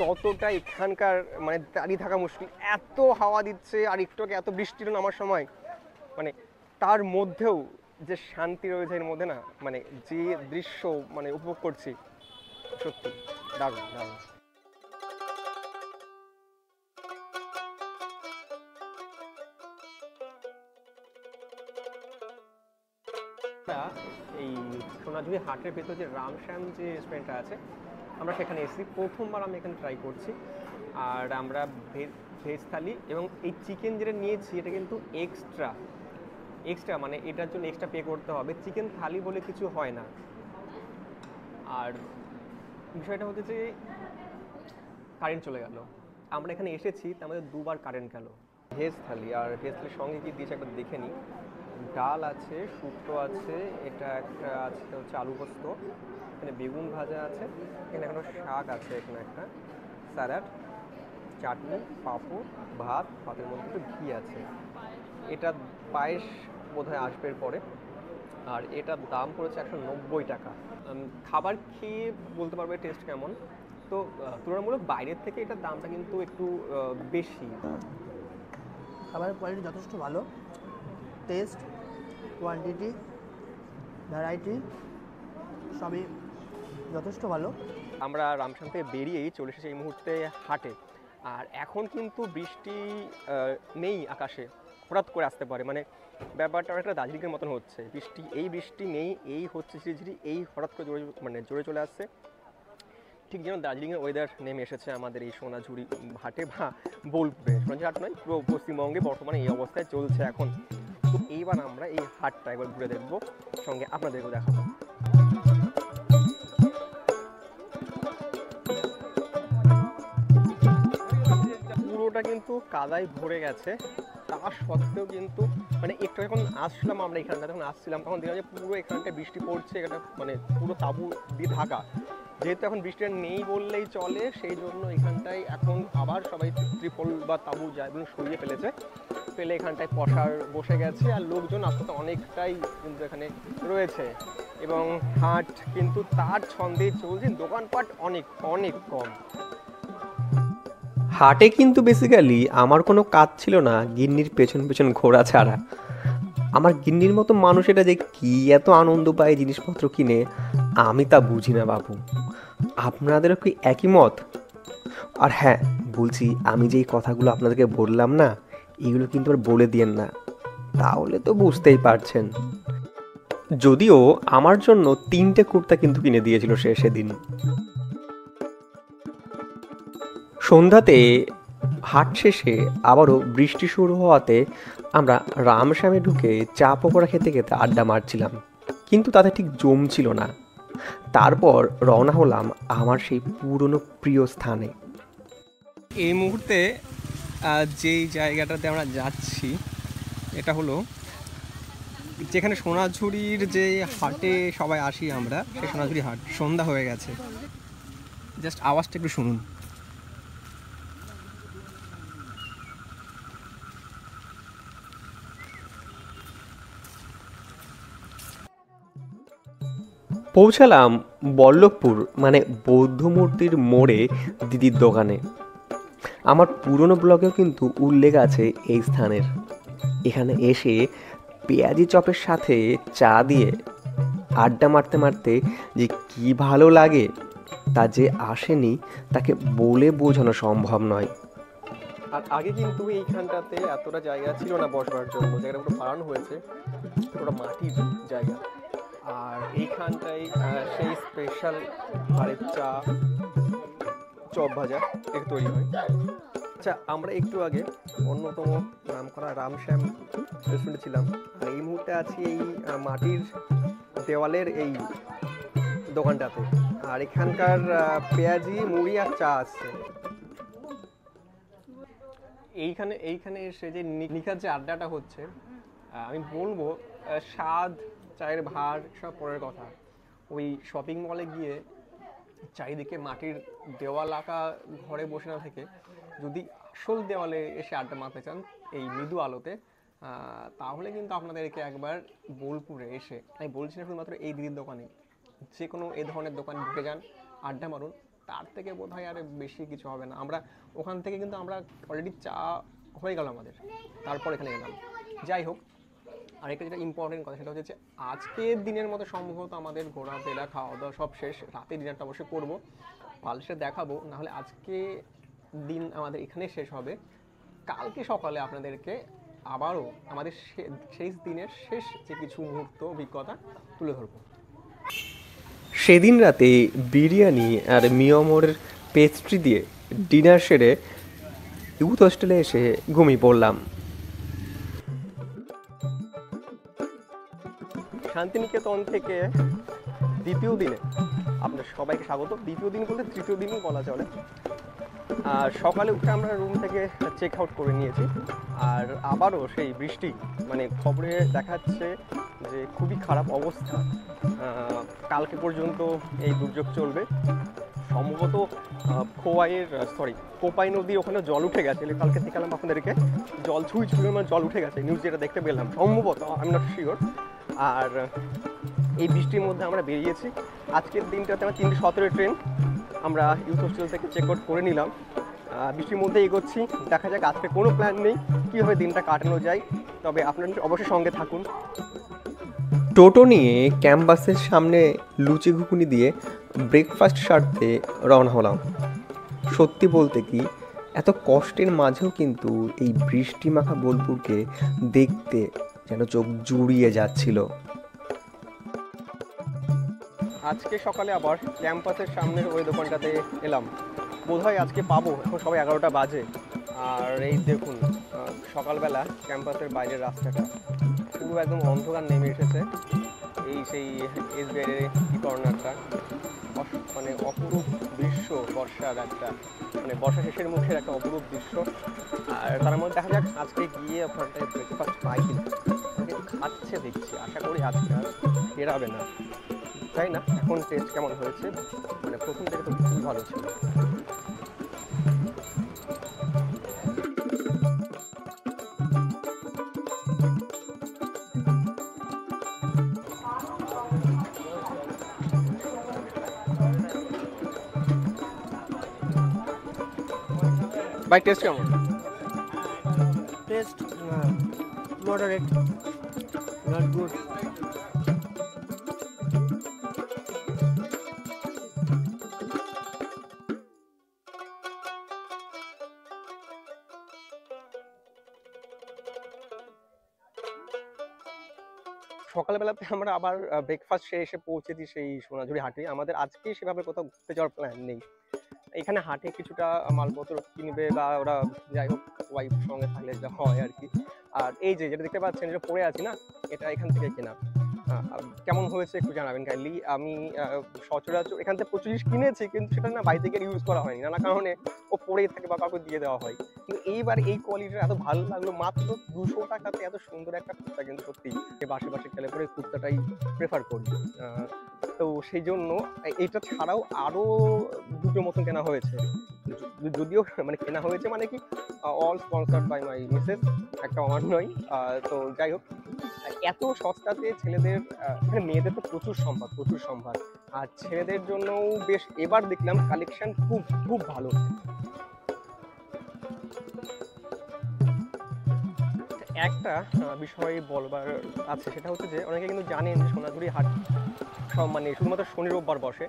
ততটা এখানকার মানে দাঁড়িয়ে থাকা মুশকিল। এত হাওয়া দিচ্ছে, আর একটু এত বৃষ্টি নামার সময়, মানে তার মধ্যেও যে শান্তি রয়েছে এর মধ্যে না, মানে যে দৃশ্য মানে উপভোগ করছি, সত্যি দারুণ দারুণ। এই সোনাঝুরি হাটের ভেতর যে রামশ্যাম যে রেস্টুরেন্টটা আছে, আমরা সেখানে এসেছি, প্রথমবার আমি এখানে ট্রাই করছি। আর আমরা ভেজ থালি এবং এই চিকেন যেটা নিয়েছি এটা কিন্তু এক্সট্রা, মানে এটার জন্য এক্সট্রা পে করতে হবে, চিকেন থালি বলে কিছু হয় না। আর বিষয়টা হচ্ছে যে কারেন্ট চলে গেল, আমরা এখানে এসেছি তার মধ্যে দুবার কারেন্ট গেল। ভেজ থালি, আর ভেজ থালির সঙ্গে কি দিয়েছে একবার দেখে নিই। ডাল আছে, শুক্তো আছে, এটা একটা আছে হচ্ছে আলু পোস্ত, এখানে বেগুন ভাজা আছে, এখানে একটা শাক আছে, এখানে একটা স্যালাড, চাটনি, পাঁপড়, ভাতের মধ্যে একটু ঘি আছে। এটা পায়েস বোধহয় আসবে পরে। আর এটার দাম পড়েছে 190 টাকা। খাবার খেয়ে বলতে পারবে টেস্ট কেমন। তো তুলনামূলক বাইরের থেকে এটার দামটা কিন্তু একটু বেশি। খাবারের কোয়ালিটি যথেষ্ট ভালো, টেস্ট, কোয়ান্টিটি, ভ্যারাইটি সবই যথেষ্ট ভালো। আমরা রামশ্যাম থেকে বেরিয়েই চলে এসেছি এই মুহূর্তে হাটে। আর এখন কিন্তু বৃষ্টি নেই আকাশে, হঠাৎ করে আসতে পারে, মানে ব্যাপারটা অনেকটা দার্জিলিংয়ের মতন হচ্ছে। বৃষ্টি নেই, এই হচ্ছে ঝিরিঝিরি, এই হঠাৎ করে জোরে চলে আসছে, ঠিক যেন দার্জিলিংয়ের ওয়েদার নেমে এসেছে আমাদের এই সোনাঝুরি হাটে বা বোলপুরে। সোনাঝুরি হাট নয়, পুরো পশ্চিমবঙ্গে বর্তমানে এই অবস্থায় চলছে এখন। তো এইবার আমরা এই হাটটা একবার ঘুরে দেখবো, সঙ্গে আপনাদেরকেও দেখাবো। পুরোটা কিন্তু কাদায় ভরে গেছে, তা সত্ত্বেও কিন্তু মানে একটু যখন আসলাম আমরা এখানটা, যখন আসছিলাম তখন দেখলাম যে পুরো এখানটায় বৃষ্টি পড়ছে, এটা মানে পুরো তাঁবু দিয়ে ঢাকা। যেহেতু এখন বৃষ্টিটা নেই বললেই চলে, সেই জন্য এখানটায় এখন আবার সবাই ত্রিপল বা তাঁবু যাগুলো সরিয়ে ফেলেছে, ফেলে এখানটায় বসে গেছে। আর লোকজন আস্তে অনেকটাই কিন্তু এখানে রয়েছে এবং হাট কিন্তু তার ছন্দেই চলছে, দোকানপাট অনেক অনেক কম। হাটে কিন্তু বেসিক্যালি আমার কোনো কাজ ছিল না গিন্নির পেছন পেছন ঘোরা ছাড়া। আমার গিন্নির মতো মানুষ এটা যে কী এত আনন্দ পায় জিনিসপত্র কিনে, আমি তা বুঝি না বাবু। আপনাদেরও কি একই মত? আর হ্যাঁ বলছি, আমি যে এই কথাগুলো আপনাদেরকে বললাম না, এগুলো কিন্তু আর বলে দিয়েন না, তাহলে তো বুঝতেই পারছেন। যদিও আমার জন্য 3টে কুর্তা কিন্তু কিনে দিয়েছিল সেদিন। সন্ধ্যাতে হাট শেষে আবারও বৃষ্টি শুরু হওয়াতে আমরা রামশ্যামে ঢুকে চা পকোড়া খেতে খেতে আড্ডা মারছিলাম, কিন্তু তাতে ঠিক জমছিল না। তারপর রওনা হলাম আমার সেই পুরনো প্রিয় স্থানে। এই মুহূর্তে যেই জায়গাটাতে আমরা যাচ্ছি এটা হলো যেখানে সোনাঝুরির যে হাটে সবাই আসি আমরা, সেই সোনাঝুরি হাট। সন্ধ্যা হয়ে গেছে, জাস্ট আওয়াজটা একটু শুনুন। পৌঁছালাম বল্লভপুর মানে বৌদ্ধ মূর্তির মোড়ে দিদির দোকানে। আমার পুরনো ব্লগেও কিন্তু উল্লেখ আছে এই স্থানের। এখানে এসে পেঁয়াজি চপের সাথে চা দিয়ে আড্ডা মারতে মারতে যে কি ভালো লাগে তা যে আসেনি তাকে বলে বোঝানো সম্ভব নয়। আর আগে কিন্তু এইখানটাতে এতটা জায়গা ছিল না বসবার জন্য, জায়গাটা পুরো বাড়ানো হয়েছে, পুরো মাটির জায়গা। আর এইখানটাই সেই স্পেশাল ভারের চা, চপ ভাজা এর তৈরি হয়। আচ্ছা, আমরা একটু আগে অন্যতম নামকরা রামশ্যাম রেস্টুরেন্টে ছিলাম, আর এই মুহূর্তে আছি এই মাটির দেওয়ালের এই দোকানটাতে। আর এখানকার পেঁয়াজি, মুড়ি আর চা আসছে। এইখানে এসে যে নিখাত যে আড্ডাটা হচ্ছে, আমি বলবো স্বাদ, চায়ের ভার সব পরের কথা। ওই শপিং মলে গিয়ে চারিদিকে মাটির দেওয়াল আঁকা ঘরে বসে না থেকে যদি আসল দেওয়ালে এসে আড্ডা মারতে চান এই মৃদু আলোতে, তাহলে কিন্তু আপনাদেরকে একবার বোলপুরে এসে, আমি বলছি না শুধুমাত্র এই দিদির দোকানে, যে কোনো এ ধরনের দোকান ঢুকে যান, আড্ডা মারুন, তার থেকে বোধ হয় আর বেশি কিছু হবে না। আমরা ওখান থেকে কিন্তু আমরা অলরেডি চা হয়ে গেল আমাদের, তারপর এখানে এলাম। যাই হোক, আরেকটা যেটা ইম্পর্টেন্ট কথা সেটা হচ্ছে আজকের দিনের মতো সম্ভবত আমাদের ঘোরাফেরা, খাওয়া দাওয়া সব শেষ। রাতে ডিনারটা অবশ্যই করবো, পালসে দেখাবো, নাহলে আজকে দিন আমাদের এখানে শেষ হবে। কালকে সকালে আপনাদেরকে আবারও আমাদের শেষ দিনের শেষ যে কিছু মুহূর্ত অভিজ্ঞতা তুলে ধরবো। সেদিন রাতে বিরিয়ানি আর মিয়মরের পেস্ট্রি দিয়ে ডিনার সেরে ইউথ হোস্টেলে এসে ঘুমিয়ে পড়লাম। শান্তিনিকেতন থেকে দ্বিতীয় দিনে আপনার সবাইকে স্বাগত। দ্বিতীয় দিন বলতে তৃতীয় দিনই বলা চলে। আর সকালে উঠে আমরা রুম থেকে চেক আউট করে নিয়েছি, আর আবারও সেই বৃষ্টি, মানে খবরে দেখাচ্ছে যে খুবই খারাপ অবস্থা, কালকে পর্যন্ত এই দুর্যোগ চলবে। সম্ভবত কোপাই নদীর ওখানে জল উঠে গেছে, কালকে দেখালাম আপনাদেরকে, জল ছুঁই মানে জল উঠে গেছে, নিউজ যেটা দেখতে পেলাম সম্ভবত, আই এম নট শিওর। আর এই বৃষ্টির মধ্যে আমরা বেরিয়েছি। আজকের দিনটাতে আমার 3:17 ট্রেন, আমরা ইউথ হোস্টেল থেকে চেক আউট করে নিলাম। বৃষ্টির মধ্যে এগোচ্ছি, দেখা যাক। আজকে কোনো প্ল্যান নেই কীভাবে দিনটা কাটানো যায়, তবে আপনারা অবশ্যই সঙ্গে থাকুন। টোটো নিয়ে ক্যাম্পাসের সামনে লুচি ঘুগনি দিয়ে ব্রেকফাস্ট সারতে রওনা হলাম। সত্যি বলতে কি, এত কষ্টের মাঝেও কিন্তু এই বৃষ্টি মাখা বোলপুরকে দেখতে যেন চোখ জুড়িয়ে যাচ্ছিল। আজকে সকালে আবার ক্যাম্পাসের সামনের ওই দোকানটাতে এলাম, বোধহয় আজকে পাবো। এখন সবাই 11টা বাজে, আর এই দেখুন সকালবেলা ক্যাম্পাসের বাইরের রাস্তাটা পুরো একদম অন্ধকার নেমে এসেছে। এই সেই এসবিআই এই কর্নারটা মানে অপরূপ দৃশ্য, বর্ষার একটা মানে বর্ষা শেষের মুখের একটা অপরূপ দৃশ্য। আর তার মধ্যে দেখা যাক আজকে গিয়ে ওখানটায় ব্রেকফাস্ট পাই কিনা, খাচ্ছে দেখছি, আশা করি আজকে আর বেরাবে না, তাই না? এখন টেস্ট কেমন হয়েছে, মানে প্রথম থেকে তো খুবই ভালো ছিল। ভাই টেস্ট কেমন? Test moderate, not good. সকালবেলাতে আমরা আবার ব্রেকফাস্ট এসে পৌঁছেছি সেই সোনাঝুরি হাটে। আমাদের আজকে সেভাবে কোথাও ঘুরতে যাওয়ার প্ল্যান নেই। এখানে হাটে কিছুটা মালপত্র কিনবে বা ওরা যাই হোক ওয়াইফ সঙ্গে থাকলে যা হয় আর কি। আর এই যে যেটা দেখতে পাচ্ছেন, যেটা পরে আছি না, এটা এখান থেকে কেনা। কেমন হয়েছে একটু জানাবেন কাইন্ডলি। আমি সচরাচর এখান থেকে প্রচুর জিনিস কিনেছি, কিন্তু সেটা না বাড়ি থেকে ইউজ করা হয়নি, নানা কারণে ও পরেই থাকে বা কাউকে দিয়ে দেওয়া হয়। কিন্তু এইবার এই কোয়ালিটিটা এত ভালো লাগলো, মাত্র 200 টাকাতে এত সুন্দর একটা কুর্তা, কিন্তু সত্যি বাসে বাসে গেলে পরে কুর্তাটাই প্রেফার করি। তো সেই জন্য এটা ছাড়াও আরও দুটো মতন কেনা হয়েছে, যদিও মানে কেনা হয়েছে মানে কি all sponsored by my missus, একটা আমার নয়। তো যাই হোক, এত সস্তাতে ছেলেদের মেয়েদের তো প্রচুর সম্ভার, আর ছেলেদের জন্যও বেশ এবার দেখলাম কালেকশন খুব খুব ভালো। একটা বিষয় বলবার আছে, সেটা হচ্ছে যে অনেকে কিন্তু জানেন যে সোনাঝুরি হাট মানে শুধুমাত্র শনি রোববার বসে।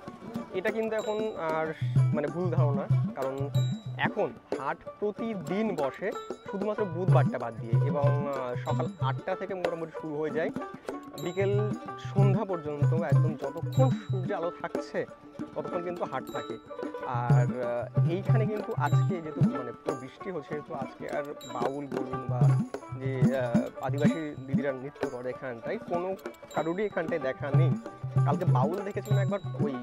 এটা কিন্তু এখন আর মানে ভুল ধারণা, কারণ এখন হাট প্রতিদিন বসে, শুধুমাত্র বুধবারটা বাদ দিয়ে, এবং সকাল 8টা থেকে মোটামুটি শুরু হয়ে যায়, বিকেল সন্ধ্যা পর্যন্ত একদম যতক্ষণ সূর্যের আলো থাকছে ততক্ষণ কিন্তু হাট থাকে। আর এইখানে কিন্তু আজকে যেহেতু মানে পুরো বৃষ্টি হচ্ছে, সেহেতু আজকে আর বাউল বলুন বা যে আদিবাসী দিদিরা নৃত্য করে এখানটায়, কোনো কারোরই এখানটায় দেখা নেই। কালকে বাউল দেখেছিলাম একবার ওই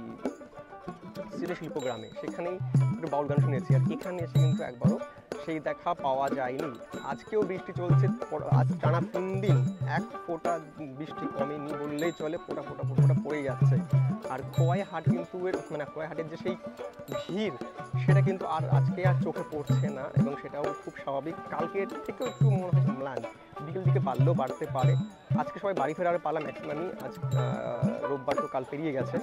সিলে শিল্পগ্রামে, সেখানেই একটু বাউল গান শুনেছি, আর এখানে এসে কিন্তু একবারও সেই দেখা পাওয়া যায়নি। আজকেও বৃষ্টি চলছে, আজ টানা 3 দিন এক ফোঁটা বৃষ্টি কমেনি বললেই চলে, ফোঁটা পড়ে যাচ্ছে। আর খোয়াই হাট কিন্তু মানে খোয়াই হাটের যে সেই ভিড়, সেটা কিন্তু আর আজকে আর চোখে পড়ছে না, এবং সেটাও খুব স্বাভাবিক। কালকের থেকেও একটু মনে হয় ম্লান, বিকেল দিকে বাড়লেও বাড়তে পারে। আজকে সবাই বাড়ি ফেরার পালা ম্যাক্সিমামই, আজ রোববার তো কাল পেরিয়ে গেছে।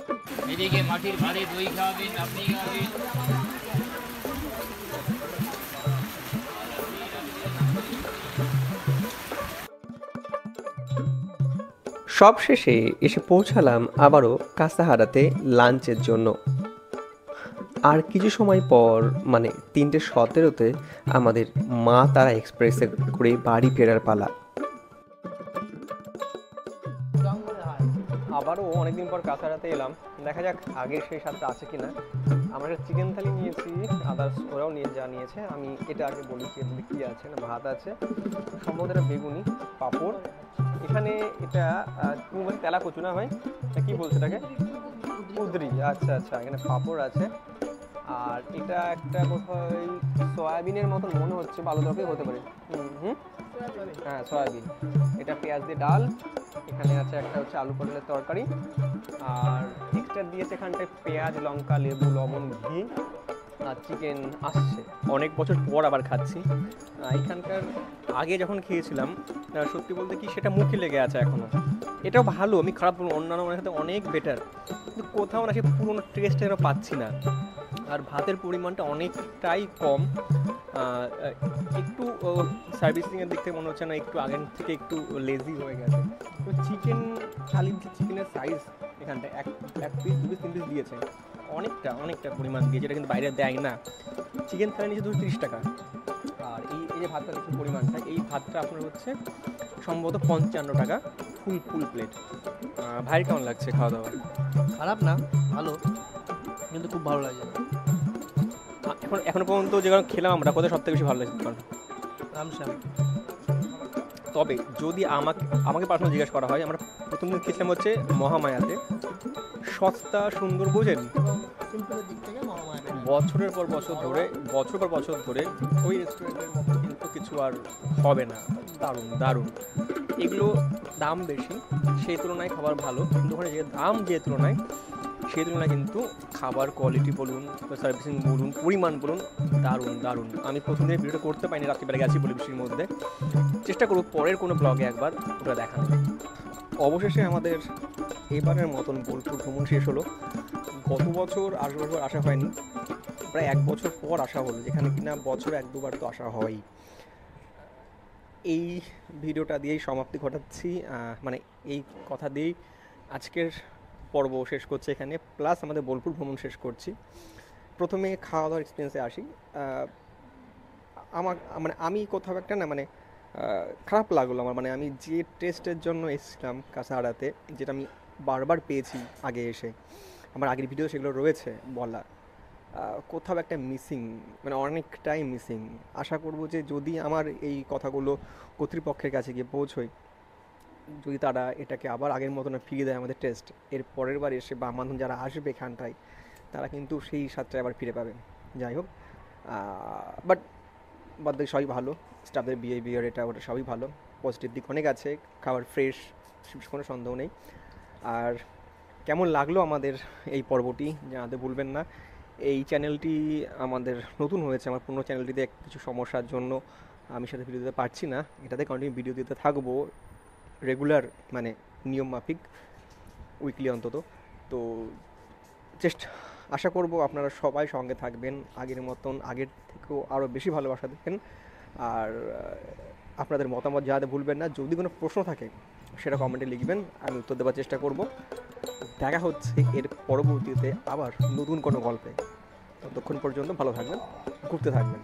এদিকে মাটির ভারে দই খাওয়াবেন, আপনি খাওয়াবেন। সব শেষে এসে পৌঁছালাম আবারও কাঁসাহারাতে লাঞ্চের জন্য। আর কিছু সময় পর মানে 3:17-তে আমাদের মা তারা এক্সপ্রেসে করে বাড়ি ফেরার পালা। আবারও অনেকদিন পর কাঁসাহারাতে এলাম, দেখা যাক আগের সেই স্বাদটা আছে কিনা। আমরা একটা চিকেন থালি নিয়েছি, আদার্স ওরাও নিয়েছে। আমি এটা আগে বলি যে কী আছে না, ভাত আছে, সম্ভবত এটা বেগুনি, পাঁপড়, এখানে এটা তুমি বলছি তেলা কচু না ভাই, কি বলছে এটাকে, কুদরি, আচ্ছা, এখানে পাঁপড় আছে। আর এটা একটা কোথায় সয়াবিনের মতন মনে হচ্ছে, ভালো তরকারি হতে পারে। হ্যাঁ সয়াবিন। এটা পেঁয়াজ দিয়ে ডাল, এখানে আছে একটা হচ্ছে আলু পটলের তরকারি, আর এক্সট্রা দিয়েছে এখানটায় পেঁয়াজ, লঙ্কা, লেবু, লবণ, ঘি, আর চিকেন আসছে। অনেক বছর পর আবার খাচ্ছি। এখানকার আগে যখন খেয়েছিলাম সত্যি বলতে কি সেটা মুখে লেগে আছে এখনও। এটাও ভালো, আমি খারাপ বলবো, অন্যান্য মানের সাথে অনেক বেটার, কিন্তু কোথাও না সে পুরোনো টেস্ট যেন পাচ্ছি না। আর ভাতের পরিমাণটা অনেকটাই কম, একটু সার্ভিসিংয়ের দিক থেকে মনে হচ্ছে না, একটু আগের থেকে একটু লেজি হয়ে গেছে। তো চিকেন থালির যে চিকেনের সাইজ এখানটায় এক পিস 2 পিস 3 পিস দিয়েছে, অনেকটা পরিমাণ দিয়ে, যেটা কিন্তু বাইরে দেয় না। চিকেন থালি নিচে 230 টাকা। আর এই যে ভাতটা দেখুন পরিমাণটা, এই ভাতটা আপনার হচ্ছে সম্ভবত 55 টাকা ফুল প্লেট। ভাই কেমন লাগছে খাওয়া দাওয়া? খারাপ না, ভালো, কিন্তু খুব ভালো লাগে। এখনো পর্যন্ত যেগুলো খেলাম আমরা, কোথায় সবথেকে বেশি ভালো লাগছে? রামশ্যাম। তবে যদি আমাকে পার্সোনাল জিজ্ঞেস করা হয়, আমরা প্রথম দিন খেয়েছিলাম হচ্ছে মহামায়াতে। সস্তা সুন্দর, বোঝেন, সিম্পলের দিক থেকে মহামায়া। বছর পর বছর ধরে ওই রেস্টুরেন্টের মতো কিন্তু কিছু আর হবে না। দারুণ দারুণ। এগুলো দাম বেশি, সেই তুলনায় খাবার ভালো, কিন্তু ওখানে যে দাম যে তুলনায়, সেই তুলনায় কিন্তু খাবার কোয়ালিটি বলুন, সার্ভিসিং বলুন, পরিমাণ বলুন, দারুণ দারুণ। আমি প্রথম দিন ভিডিওটা করতে পারিনি, রাত্রিবেলা গেছি বলে বৃষ্টির মধ্যে। চেষ্টা করব পরের কোনো ব্লগে একবার ওটা দেখানো। অবশেষে আমাদের এবারের মতন বোলপুর ভ্রমণ শেষ হলো। গত বছর আসা হয়নি, প্রায় 1 বছর পর আসা হলো, যেখানে কিনা বছর 1-2বার তো আসা হয়। এই ভিডিওটা দিয়েই সমাপ্তি ঘটাচ্ছি, মানে এই কথা দিয়েই আজকের পর্ব শেষ করছি এখানে, প্লাস আমাদের বোলপুর ভ্রমণ শেষ করছি। প্রথমে খাওয়া দাওয়ার এক্সপিরিয়েন্সে আসি। আমি কোথাও একটা না, খারাপ লাগলো আমার, আমি যে টেস্টের জন্য এসেছিলাম কাঁচাড়াতে, যেটা আমি বারবার পেয়েছি আগে এসে, আমার আগের ভিডিও সেগুলো রয়েছে বলা, কোথাও একটা মিসিং, অনেকটাই মিসিং। আশা করব যে যদি আমার এই কথাগুলো কর্তৃপক্ষের কাছে গিয়ে পৌঁছয়, যদি তারা এটাকে আবার আগের মতন ফিরিয়ে দেয় আমাদের টেস্ট, এর পরের বার এসে বা মানুষ যারা আসবে এখানটায়, তারা কিন্তু সেই স্বাদটা আবার ফিরে পাবে। যাই হোক, বাট বাদ সবই ভালো, স্টাফদের বিহেভিয়ার এটা ওটা সবই ভালো, পজিটিভ দিক অনেক আছে, খাবার ফ্রেশ, কোনো সন্দেহ নেই। আর কেমন লাগলো আমাদের এই পর্বটি জানাতে ভুলবেন না। এই চ্যানেলটি আমাদের নতুন হয়েছে, আমার পুরনো চ্যানেলটিতে কিছু সমস্যার জন্য আমি সাথে ভিডিও দিতে পারছি না, এটাতে কন্টিনিউ ভিডিও দিতে থাকবো রেগুলার, নিয়ম মাফিক, উইকলি অন্তত। তো আশা করব আপনারা সবাই সঙ্গে থাকবেন, আগের মতন, আগের থেকেও আরও বেশি ভালোবাসা দেবেন। আর আপনাদের মতামত জানাতে ভুলবেন না। যদি কোনো প্রশ্ন থাকে সেটা কমেন্টে লিখবেন, আমি উত্তর দেওয়ার চেষ্টা করব। দেখা হচ্ছে এর পরবর্তীতে আবার নতুন কোনো গল্পে। ততক্ষণ পর্যন্ত ভালো থাকবেন, ঘুরতে থাকবেন।